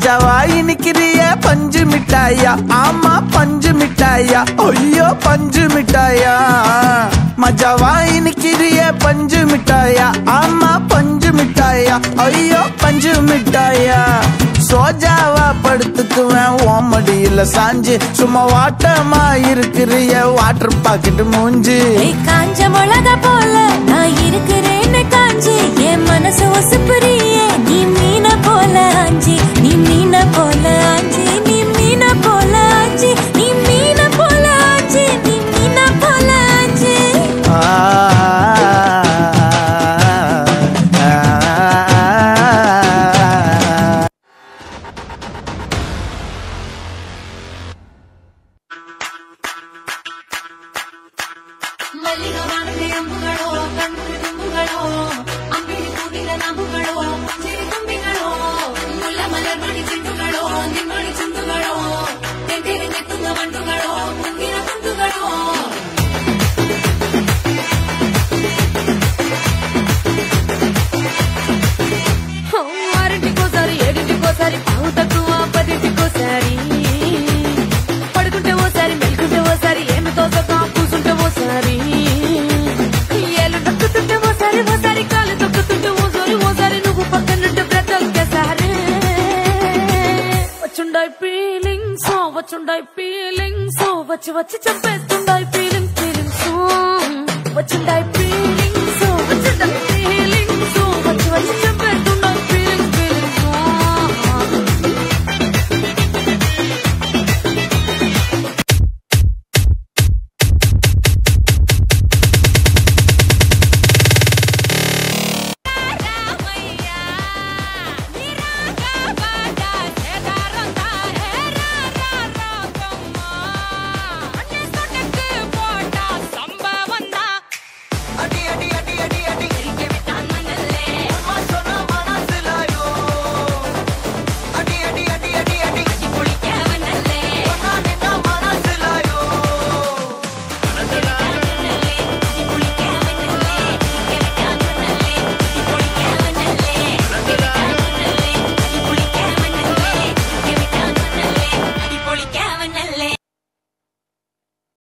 மஜாவா இனிக்கிறிய பஞ்சு மிட்டாயா ஆமா பஞ்சு மிட்டாயா ஐயோ பஞ்சு மிட்டாயா மஜாவா இனிக்கிறிய பஞ்சு மிட்டாயா ஆமா பஞ்சு மிட்டாயா ஐயோ பஞ்சு மிட்டாயா சோஜாவா படுத்துக்குவேன் ஓமடியில சாஞ்சு சும்மா வாட்டமா இருக்கிறிய வாட்டர் பாக்கெட் மூஞ்சி காஞ்ச மிளகா போல நான் இருக்கிறேன்னு காஞ்சி என் மனசு ஒசுப்புறியே நீ மீன போல ஆஞ்சி நீ மீன போல ஆஞ்சி நீ மீன போல ஆஞ்சி நீ மீன போல ஆஞ்சி நீ மீன போல ஆஞ்சி వచ్చి చంపేస్తుండాయి ఫీలింగ్ ఫీలింగ్స్ వచ్చిండాయి ఫీలింగ్స్ వచ్చిండాయి ఫీలింగ్స్ వచ్చి